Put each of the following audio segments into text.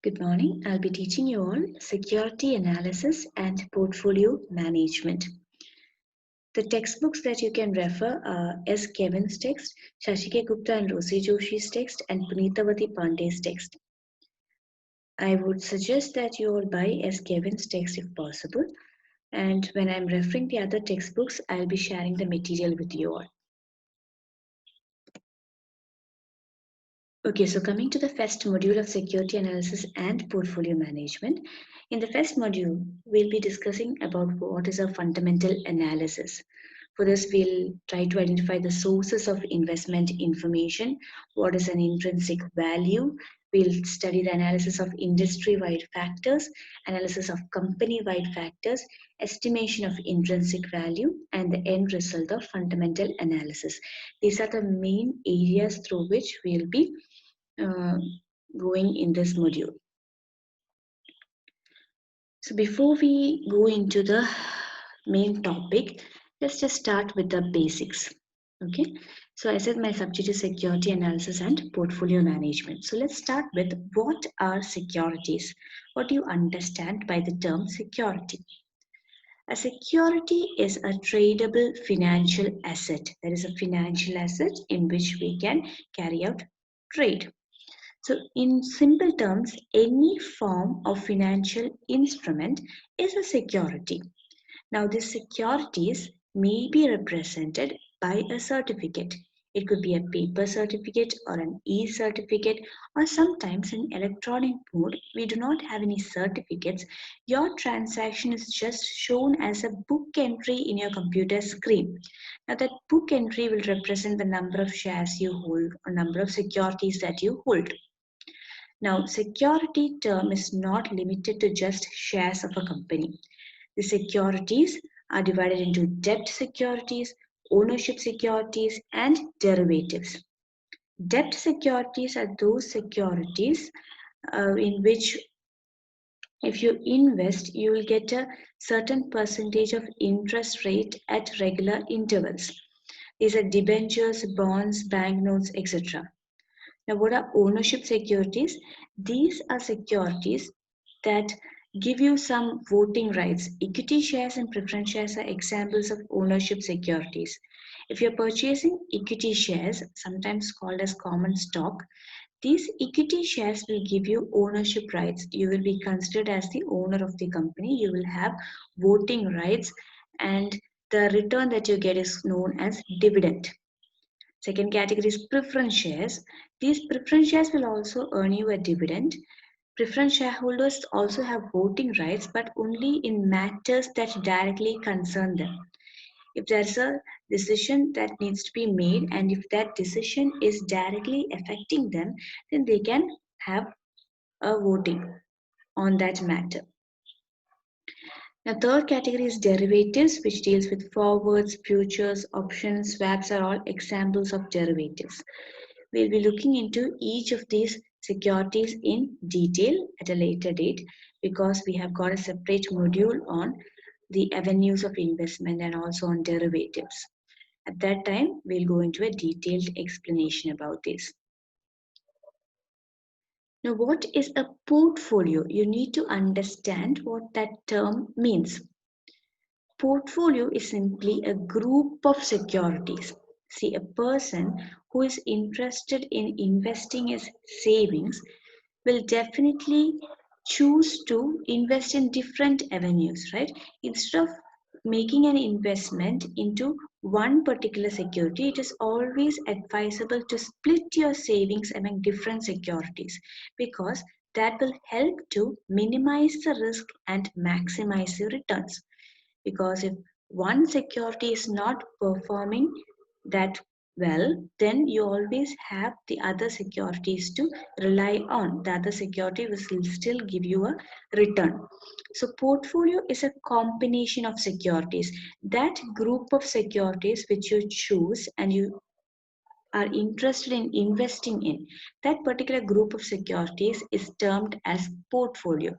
Good morning. I'll be teaching you on security analysis and portfolio management. The textbooks that you can refer are S. Kevin's text, Shashike Gupta and Rosie Joshi's text, and Punitavati Pandey's text. I would suggest that you all buy S. Kevin's text if possible. And when I'm referring the other textbooks, I'll be sharing the material with you all. Okay, so coming to the first module of security analysis and portfolio management. In the first module, we'll be discussing about what is a fundamental analysis. For this, we'll try to identify the sources of investment information, what is an intrinsic value. We'll study the analysis of industry-wide factors, analysis of company-wide factors, estimation of intrinsic value, and the end result of fundamental analysis. These are the main areas through which we'll be going in this module. So before we go into the main topic, let's just start with the basics. Okay, so I said my subject is security analysis and portfolio management. So let's start with what are securities? What do you understand by the term security? A security is a tradable financial asset. That is a financial asset in which we can carry out trade. So in simple terms, any form of financial instrument is a security. Now these securities may be represented by a certificate. It could be a paper certificate or an e-certificate, or sometimes in electronic mode, we do not have any certificates. Your transaction is just shown as a book entry in your computer screen. Now that book entry will represent the number of shares you hold or number of securities that you hold. Now, security term is not limited to just shares of a company. The securities are divided into debt securities, ownership securities, and derivatives. Debt securities are those securities in which if you invest, you will get a certain percentage of interest rate at regular intervals. These are debentures, bonds, banknotes, etc. Now, what are ownership securities? These are securities that give you some voting rights. Equity shares and preference shares are examples of ownership securities. If you're purchasing equity shares, sometimes called as common stock, these equity shares will give you ownership rights. You will be considered as the owner of the company. You will have voting rights, and the return that you get is known as dividend. Second category is preference shares. These preference shares will also earn you a dividend. Preference shareholders also have voting rights, but only in matters that directly concern them. If there's a decision that needs to be made, and if that decision is directly affecting them, then they can have a voting on that matter. Now, third category is derivatives, which deals with forwards, futures, options, swaps are all examples of derivatives. We'll be looking into each of these securities in detail at a later date because we have got a separate module on the avenues of investment and also on derivatives. At that time, we'll go into a detailed explanation about this. Now, what is a portfolio? You need to understand what that term means. Portfolio is simply a group of securities. See, a person who is interested in investing his savings will definitely choose to invest in different avenues, right? Instead of making an investment into one particular security, it is always advisable to split your savings among different securities because that will help to minimize the risk and maximize the returns. Because if one security is not performing that well, then you always have the other securities to rely on. The other security will still give you a return. So portfolio is a combination of securities. That group of securities which you choose and you are interested in investing in, that particular group of securities is termed as portfolio.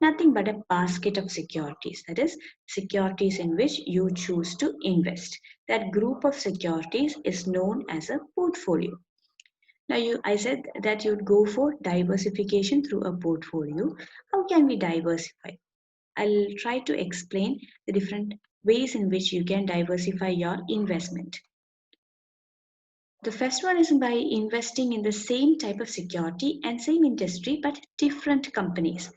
Nothing but a basket of securities, that is, securities in which you choose to invest. That group of securities is known as a portfolio. Now I said that you'd go for diversification through a portfolio. How can we diversify? I'll try to explain the different ways in which you can diversify your investment. The first one is by investing in the same type of security and same industry but different companies.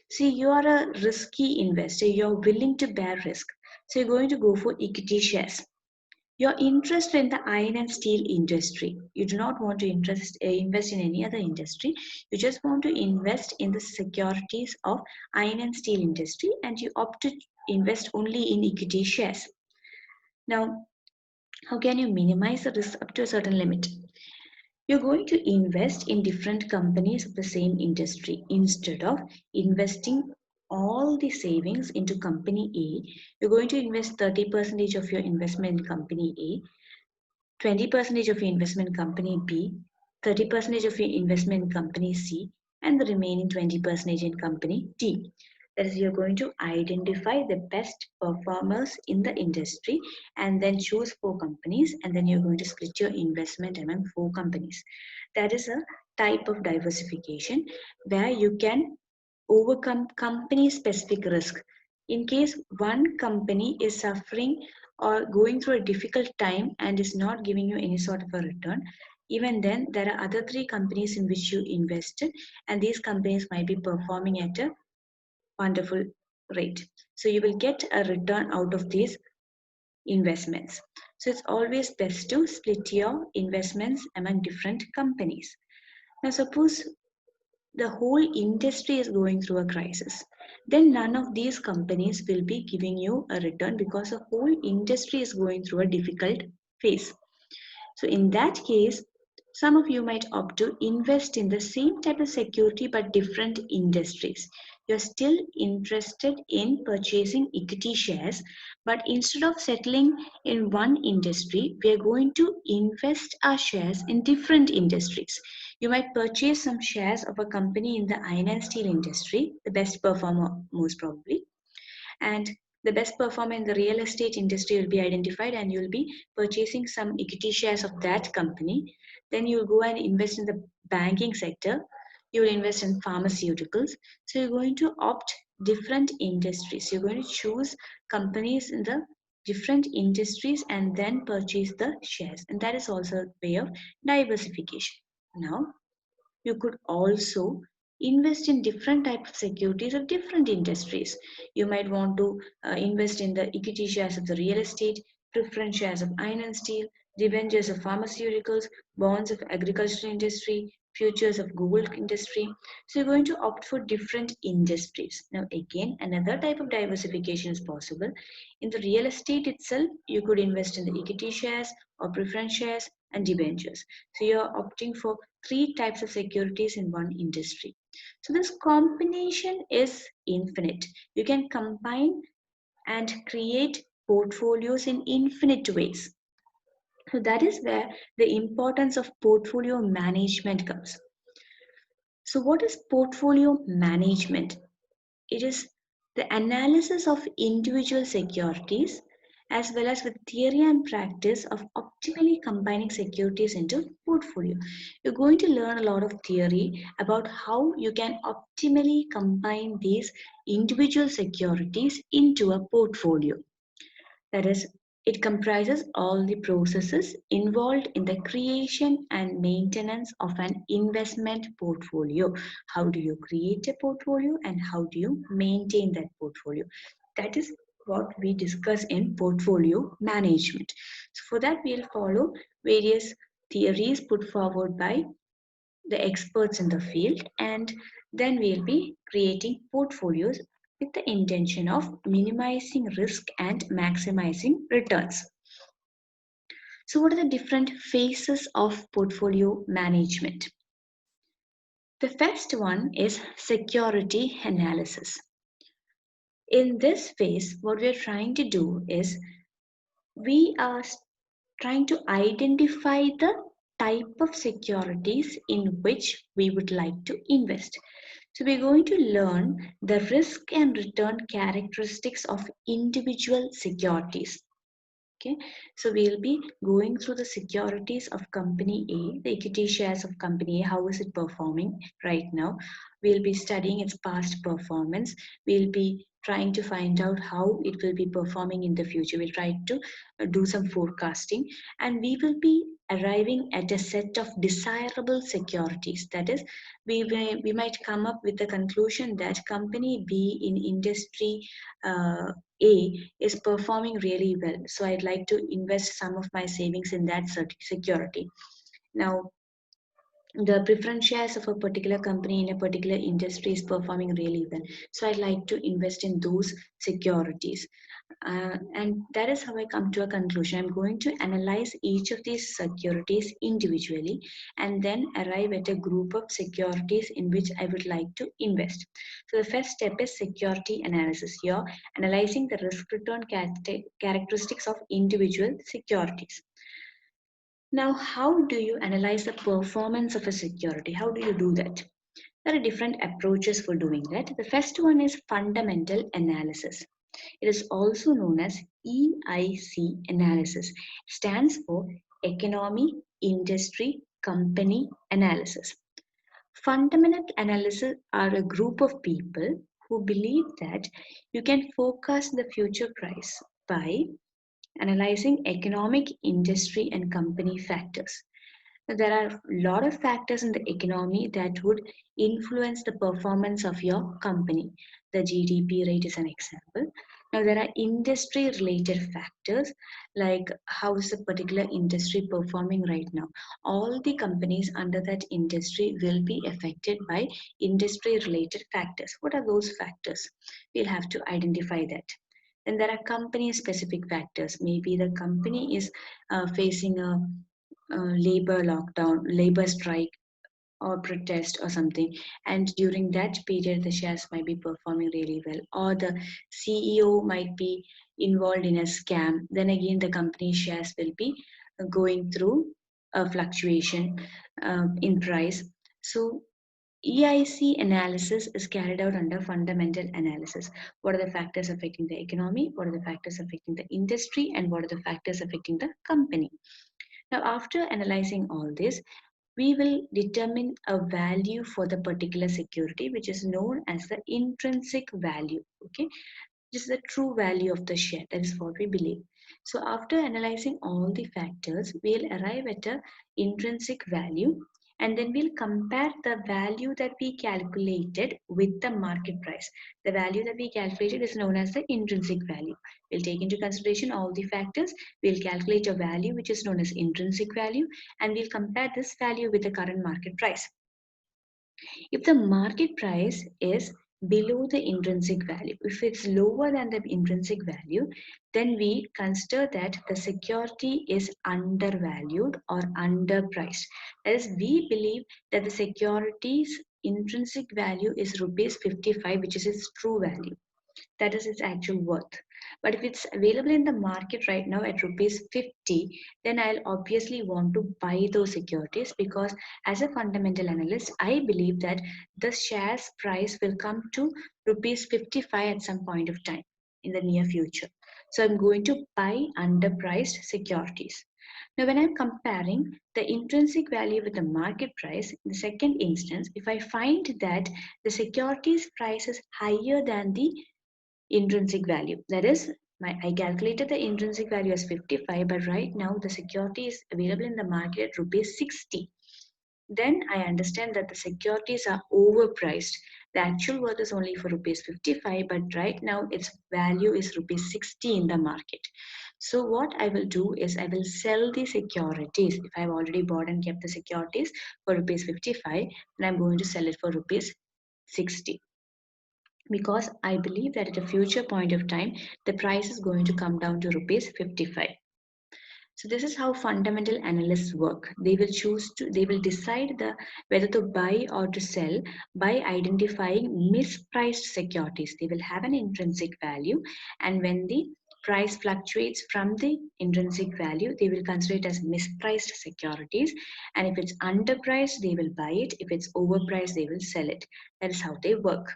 See, you are a risky investor, you're willing to bear risk. So you're going to go for equity shares. You're interested in the iron and steel industry. You do not want to invest in any other industry. You just want to invest in the securities of iron and steel industry, and you opt to invest only in equity shares. Now, how can you minimize the risk up to a certain limit? You're going to invest in different companies of the same industry instead of investing all the savings into company A. You're going to invest 30% of your investment in company A, 20% of your investment in company B, 30% of your investment in company C, and the remaining 20% in company D. That is, you're going to identify the best performers in the industry and then choose 4 companies, and then you're going to split your investment among 4 companies. That is a type of diversification where you can overcome company specific risk. In case one company is suffering or going through a difficult time and is not giving you any sort of a return, even then there are other 3 companies in which you invested, and these companies might be performing at a wonderful rate. So you will get a return out of these investments. So it's always best to split your investments among different companies. Now suppose the whole industry is going through a crisis, then none of these companies will be giving you a return because the whole industry is going through a difficult phase. So in that case, some of you might opt to invest in the same type of security but different industries. You're still interested in purchasing equity shares, but instead of settling in one industry, we are going to invest our shares in different industries. You might purchase some shares of a company in the iron and steel industry, the best performer most probably, and the best performer in the real estate industry will be identified, and you'll be purchasing some equity shares of that company. Then you'll go and invest in the banking sector, you will invest in pharmaceuticals. So you're going to opt different industries, you're going to choose companies in the different industries and then purchase the shares, and that is also a way of diversification. Now you could also invest in different types of securities of different industries. You might want to invest in the equity shares of the real estate, preference shares of iron and steel, debentures of pharmaceuticals, bonds of agricultural industry, futures of gold industry. So you're going to opt for different industries. Now again, another type of diversification is possible. In the real estate itself, you could invest in the equity shares or preference shares and debentures. So you're opting for 3 types of securities in one industry. So this combination is infinite. You can combine and create portfolios in infinite ways. So that is where the importance of portfolio management comes. So what is portfolio management? It is the analysis of individual securities as well as with theory and practice of optimally combining securities into portfolio. You're going to learn a lot of theory about how you can optimally combine these individual securities into a portfolio. That is, it comprises all the processes involved in the creation and maintenance of an investment portfolio. How do you create a portfolio and how do you maintain that portfolio? That is what we discuss in portfolio management. So for that, we'll follow various theories put forward by the experts in the field, and then we'll be creating portfolios with the intention of minimizing risk and maximizing returns. So what are the different phases of portfolio management? The first one is security analysis. In this phase, what we are trying to do is we are trying to identify the type of securities in which we would like to invest. So we're going to learn the risk and return characteristics of individual securities. Okay, so we'll be going through the securities of company A, the equity shares of company A, how is it performing right now. We'll be studying its past performance. We'll be trying to find out how it will be performing in the future. We'll try to do some forecasting, and we will be arriving at a set of desirable securities. That is, we might come up with the conclusion that company B in industry A is performing really well. So I'd like to invest some of my savings in that security. Now, the preference shares of a particular company in a particular industry is performing really well. So I'd like to invest in those securities. And that is how I come to a conclusion. I'm going to analyze each of these securities individually and then arrive at a group of securities in which I would like to invest. So the first step is security analysis. Here, analyzing the risk return characteristics of individual securities. Now, how do you analyze the performance of a security? How do you do that? There are different approaches for doing that. The first one is fundamental analysis. It is also known as EIC analysis. It stands for Economy, Industry, Company Analysis. Fundamental analysis are a group of people who believe that you can forecast the future price by analyzing economic, industry, and company factors. There are a lot of factors in the economy that would influence the performance of your company. The GDP rate is an example. Now, there are industry related factors like how is the particular industry performing right now. All the companies under that industry will be affected by industry related factors. What are those factors? We'll have to identify that. Then there are company specific factors. Maybe the company is facing a labor lockdown, labor strike, or protest or something, and during that period the shares might be performing really well, or the CEO might be involved in a scam, then again the company shares will be going through a fluctuation in price. So EIC analysis is carried out under fundamental analysis. What are the factors affecting the economy, what are the factors affecting the industry, and what are the factors affecting the company. Now, after analyzing all this, we will determine a value for the particular security, which is known as the intrinsic value. Okay, this is the true value of the share. That is what we believe. So after analyzing all the factors, we'll arrive at a intrinsic value, and then we'll compare the value that we calculated with the market price. The value that we calculated is known as the intrinsic value. We'll take into consideration all the factors. We'll calculate a value which is known as intrinsic value, and we'll compare this value with the current market price. If the market price is below the intrinsic value, if it's lower than the intrinsic value, then we consider that the security is undervalued or underpriced. That is, we believe that the security's intrinsic value is rupees 55, which is its true value. That is its actual worth. But if it's available in the market right now at rupees 50, then I'll obviously want to buy those securities, because as a fundamental analyst, I believe that the shares price will come to rupees 55 at some point of time in the near future. So I'm going to buy underpriced securities. Now, when I'm comparing the intrinsic value with the market price, in the second instance, if I find that the securities price is higher than the intrinsic value, that is, I calculated the intrinsic value as 55, but right now the security is available in the market at rupees 60, then I understand that the securities are overpriced. The actual worth is only for rupees 55, but right now its value is rupees 60 in the market. So what I will do is I will sell the securities. If I've already bought and kept the securities for rupees 55, then I'm going to sell it for rupees 60, because I believe that at a future point of time, the price is going to come down to rupees 55. So this is how fundamental analysts work. They will decide whether to buy or to sell by identifying mispriced securities. They will have an intrinsic value, and when the price fluctuates from the intrinsic value, they will consider it as mispriced securities. And if it's underpriced, they will buy it. If it's overpriced, they will sell it. That is how they work.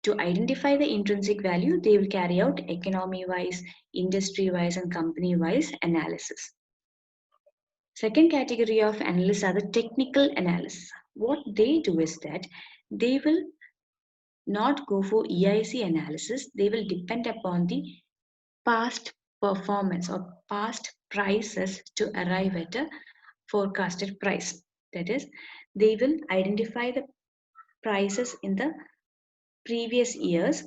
To identify the intrinsic value, they will carry out economy-wise, industry-wise, and company-wise analysis. Second category of analysts are the technical analysts. What they do is that they will not go for EIC analysis, they will depend upon the past performance or past prices to arrive at a forecasted price. That is, they will identify the prices in the previous years,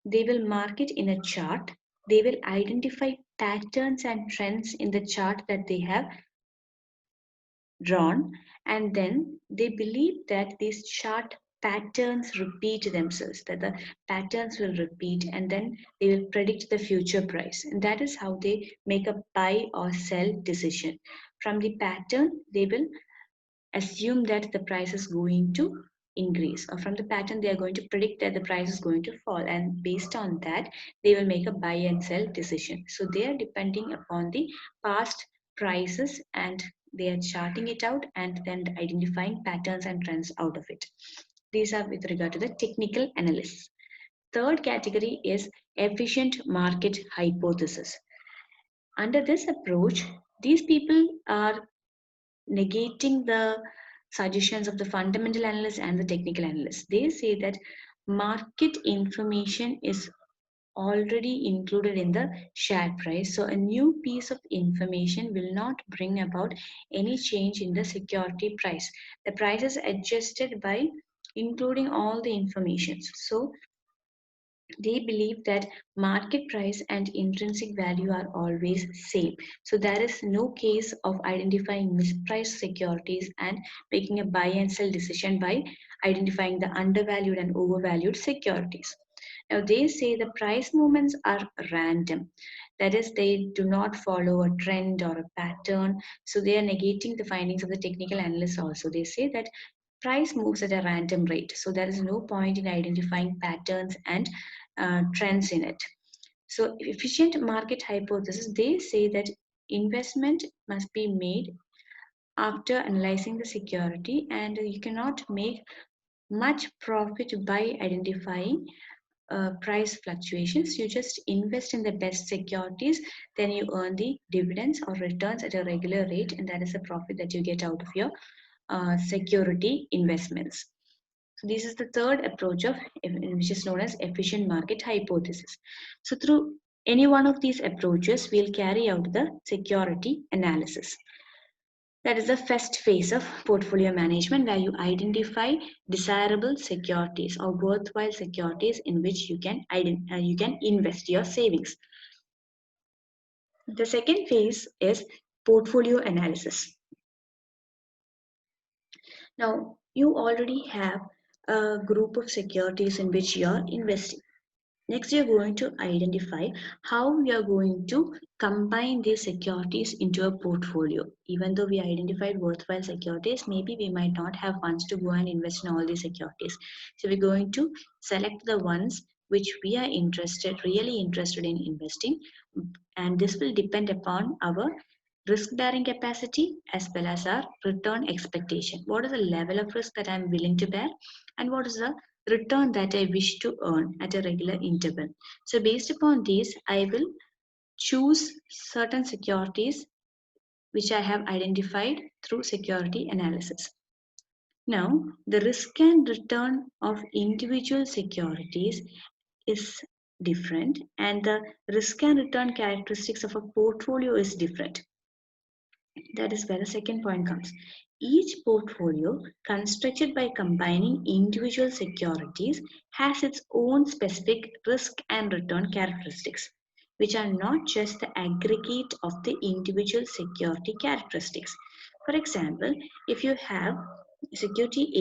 they will mark it in a chart, they will identify patterns and trends in the chart that they have drawn, and then they believe that these chart patterns repeat themselves, that the patterns will repeat, and then they will predict the future price, and that is how they make a buy or sell decision. From the pattern they will assume that the price is going to increase, or from the pattern they are going to predict that the price is going to fall, and based on that they will make a buy and sell decision. So they are depending upon the past prices, and they are charting it out and then identifying patterns and trends out of it. These are with regard to the technical analysis. Third category is efficient market hypothesis. Under this approach, these people are negating the suggestions of the fundamental analyst and the technical analyst. They say that market information is already included in the share price. So a new piece of information will not bring about any change in the security price. The price is adjusted by including all the information. So they believe that market price and intrinsic value are always same. So there is no case of identifying mispriced securities and making a buy and sell decision by identifying the undervalued and overvalued securities. Now they say the price movements are random. That is, they do not follow a trend or a pattern. So they are negating the findings of the technical analysts also. They say that price moves at a random rate. So there is no point in identifying patterns and trends in it. So efficient market hypothesis, they say that investment must be made after analyzing the security, and you cannot make much profit by identifying price fluctuations. You just invest in the best securities, then you earn the dividends or returns at a regular rate, and that is the profit that you get out of your security investments. So this is the third approach of which is known as efficient market hypothesis. So through any one of these approaches, we'll carry out the security analysis. That is the first phase of portfolio management, where you identify desirable securities or worthwhile securities in which you can invest your savings. The second phase is portfolio analysis. Now, you already have a group of securities in which you are investing. Next, you're going to identify how we are going to combine these securities into a portfolio. Even though we identified worthwhile securities, maybe we might not have funds to go and invest in all these securities. So we're going to select the ones which we are really interested in investing, and this will depend upon our risk bearing capacity as well as our return expectation. What is the level of risk that I'm willing to bear, and what is the return that I wish to earn at a regular interval. So based upon these, I will choose certain securities which I have identified through security analysis. Now, the risk and return of individual securities is different, and the risk and return characteristics of a portfolio is different. That is where the second point comes. Each portfolio, constructed by combining individual securities, has its own specific risk and return characteristics, which are not just the aggregate of the individual security characteristics. For example, if you have security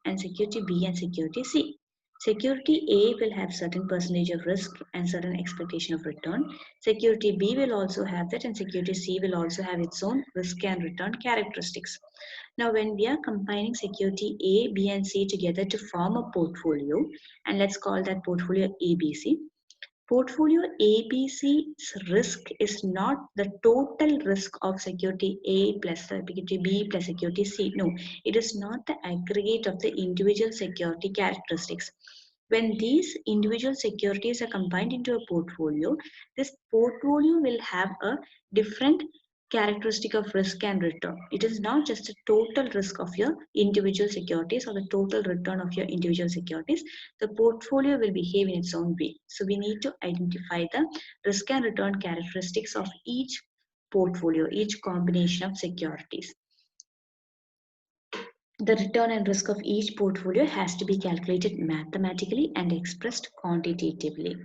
A and security B and security C, security A will have certain percentage of risk and certain expectation of return. Security B will also have that, and security C will also have its own risk and return characteristics. Now, when we are combining security A, B, and C together to form a portfolio, and let's call that portfolio ABC. Portfolio ABC's risk is not the total risk of security A plus security B plus security C. No, it is not the aggregate of the individual security characteristics. When these individual securities are combined into a portfolio, this portfolio will have a different characteristic of risk and return. It is not just a total risk of your individual securities or the total return of your individual securities. The portfolio will behave in its own way. So we need to identify the risk and return characteristics of each portfolio, each combination of securities. The return and risk of each portfolio has to be calculated mathematically and expressed quantitatively.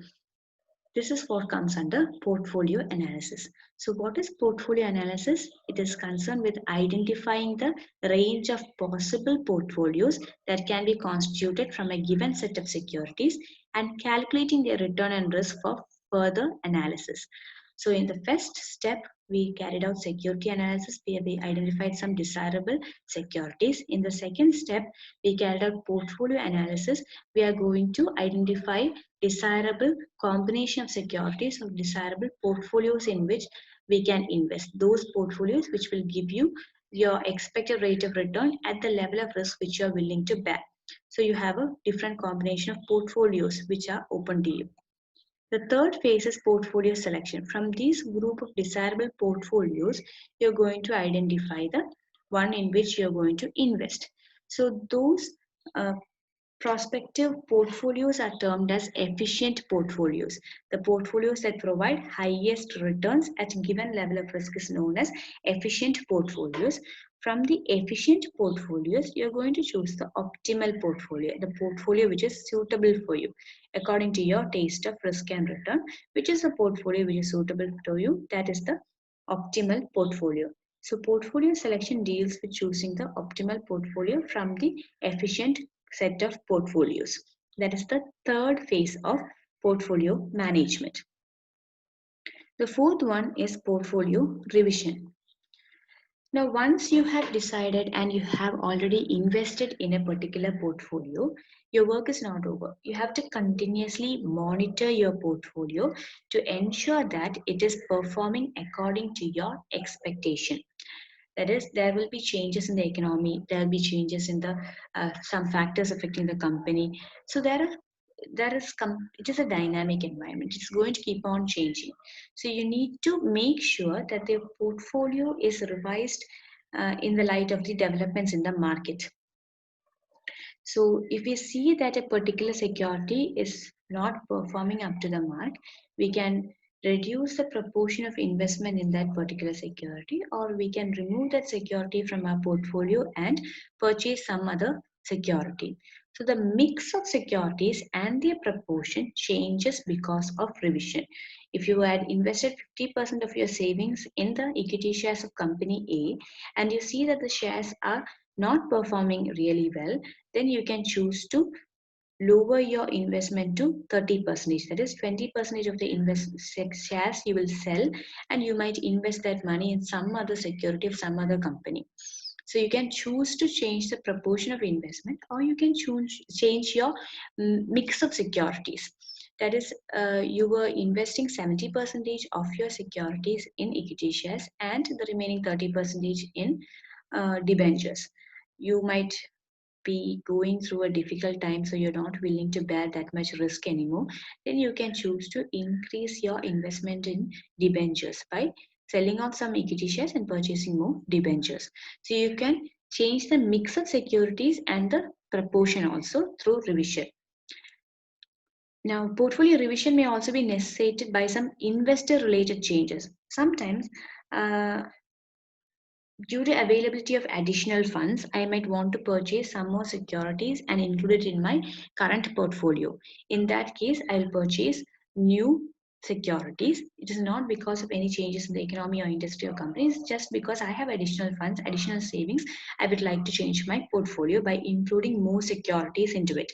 This is what comes under portfolio analysis. So what is portfolio analysis? It is concerned with identifying the range of possible portfolios that can be constituted from a given set of securities and calculating their return and risk for further analysis. So in the first step, we carried out security analysis where we identified some desirable securities. In the second step, we carried out portfolio analysis. We are going to identify desirable combination of securities or desirable portfolios in which we can invest. Those portfolios which will give you your expected rate of return at the level of risk which you are willing to bear. So you have a different combination of portfolios which are open to you. The third phase is portfolio selection. From this group of desirable portfolios, you're going to identify the one in which you're going to invest. So those uh, prospective portfolios are termed as efficient portfolios. The portfolios that provide highest returns at a given level of risk is known as efficient portfolios. From the efficient portfolios, you're going to choose the optimal portfolio, the portfolio which is suitable for you according to your taste of risk and return, which is a portfolio which is suitable to you. That is the optimal portfolio. So portfolio selection deals with choosing the optimal portfolio from the efficient set of portfolios. That is the third phase of portfolio management. The fourth one is portfolio revision. Now, once you have decided and you have already invested in a particular portfolio, your work is not over. You have to continuously monitor your portfolio to ensure that it is performing according to your expectation. That is, there will be changes in the economy, there will be changes in the some factors affecting the company. So it is a dynamic environment. It's going to keep on changing. So you need to make sure that the portfolio is revised in the light of the developments in the market. So if we see that a particular security is not performing up to the mark, we can reduce the proportion of investment in that particular security, or we can remove that security from our portfolio and purchase some other security. So the mix of securities and their proportion changes because of revision. If you had invested 50% of your savings in the equity shares of company A and you see that the shares are not performing really well, then you can choose to lower your investment to 30%. That is 20% of the shares you will sell, and you might invest that money in some other security of some other company. So you can choose to change the proportion of investment, or you can change your mix of securities. That is, you were investing 70% of your securities in equity shares and the remaining 30% in debentures. You might be going through a difficult time, so you're not willing to bear that much risk anymore, then you can choose to increase your investment in debentures by selling off some equity shares and purchasing more debentures. So you can change the mix of securities and the proportion also through revision. Now, portfolio revision may also be necessitated by some investor related changes. Sometimes due to availability of additional funds, I might want to purchase some more securities and include it in my current portfolio. In that case, I will purchase new securities. It is not because of any changes in the economy or industry or companies, just because I have additional funds, additional savings. I would like to change my portfolio by including more securities into it.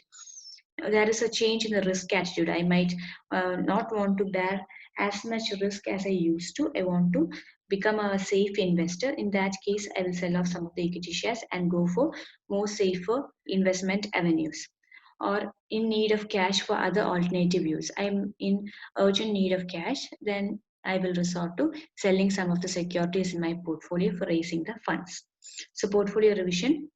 There is a change in the risk attitude. I might not want to bear as much risk as I used to. I want to become a safe investor. In that case, I will sell off some of the equity shares and go for more safer investment avenues. Or in need of cash for other alternative use. I'm in urgent need of cash, then I will resort to selling some of the securities in my portfolio for raising the funds. So portfolio revision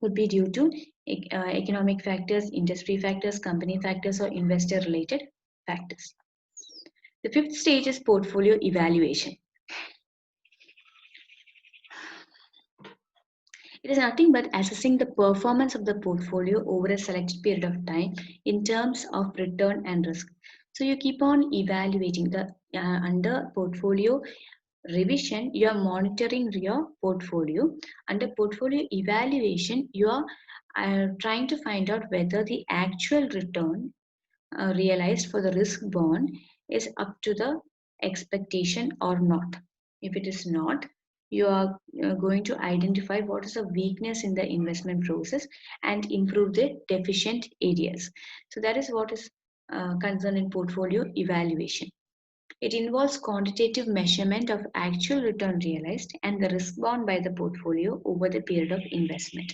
would be due to economic factors, industry factors, company factors, or investor related factors. The fifth stage is portfolio evaluation. It is nothing but assessing the performance of the portfolio over a selected period of time in terms of return and risk. So you keep on evaluating the under portfolio revision, you are monitoring your portfolio. Under portfolio evaluation, you are trying to find out whether the actual return realized for the risk borne is up to the expectation or not. If it is not, you are going to identify what is the weakness in the investment process and improve the deficient areas. So that is what is concerned in portfolio evaluation. It involves quantitative measurement of actual return realized and the risk borne by the portfolio over the period of investment.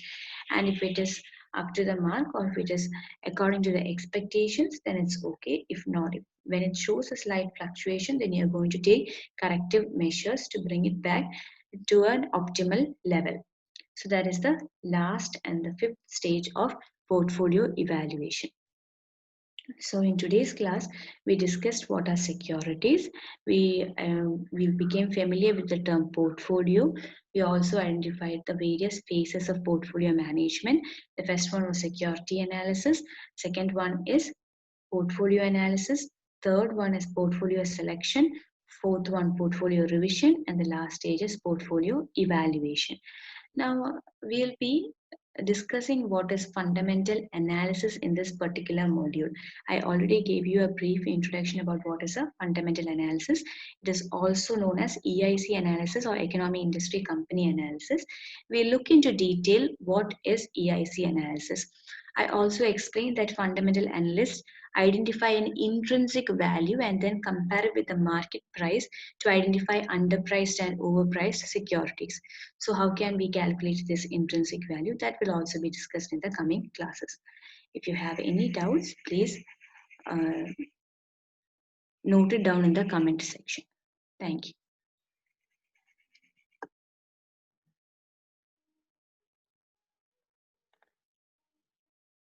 And if it is up to the mark or if it is according to the expectations, then it's okay. If not, when it shows a slight fluctuation, then you're going to take corrective measures to bring it back to an optimal level. So that is the last and the fifth stage of portfolio evaluation. So in today's class, we discussed what are securities. We became familiar with the term portfolio. We also identified the various phases of portfolio management. The first one was security analysis. Second one is portfolio analysis. Third one is portfolio selection. Fourth one, portfolio revision. And the last stage is portfolio evaluation. Now, we'll be discussing what is fundamental analysis in this particular module. I already gave you a brief introduction about what is a fundamental analysis. It is also known as EIC analysis or economy industry company analysis. We look into detail what is EIC analysis. I also explained that fundamental analysts identify an intrinsic value and then compare it with the market price to identify underpriced and overpriced securities. So how can we calculate this intrinsic value? That will also be discussed in the coming classes. If you have any doubts, please note it down in the comment section. Thank you.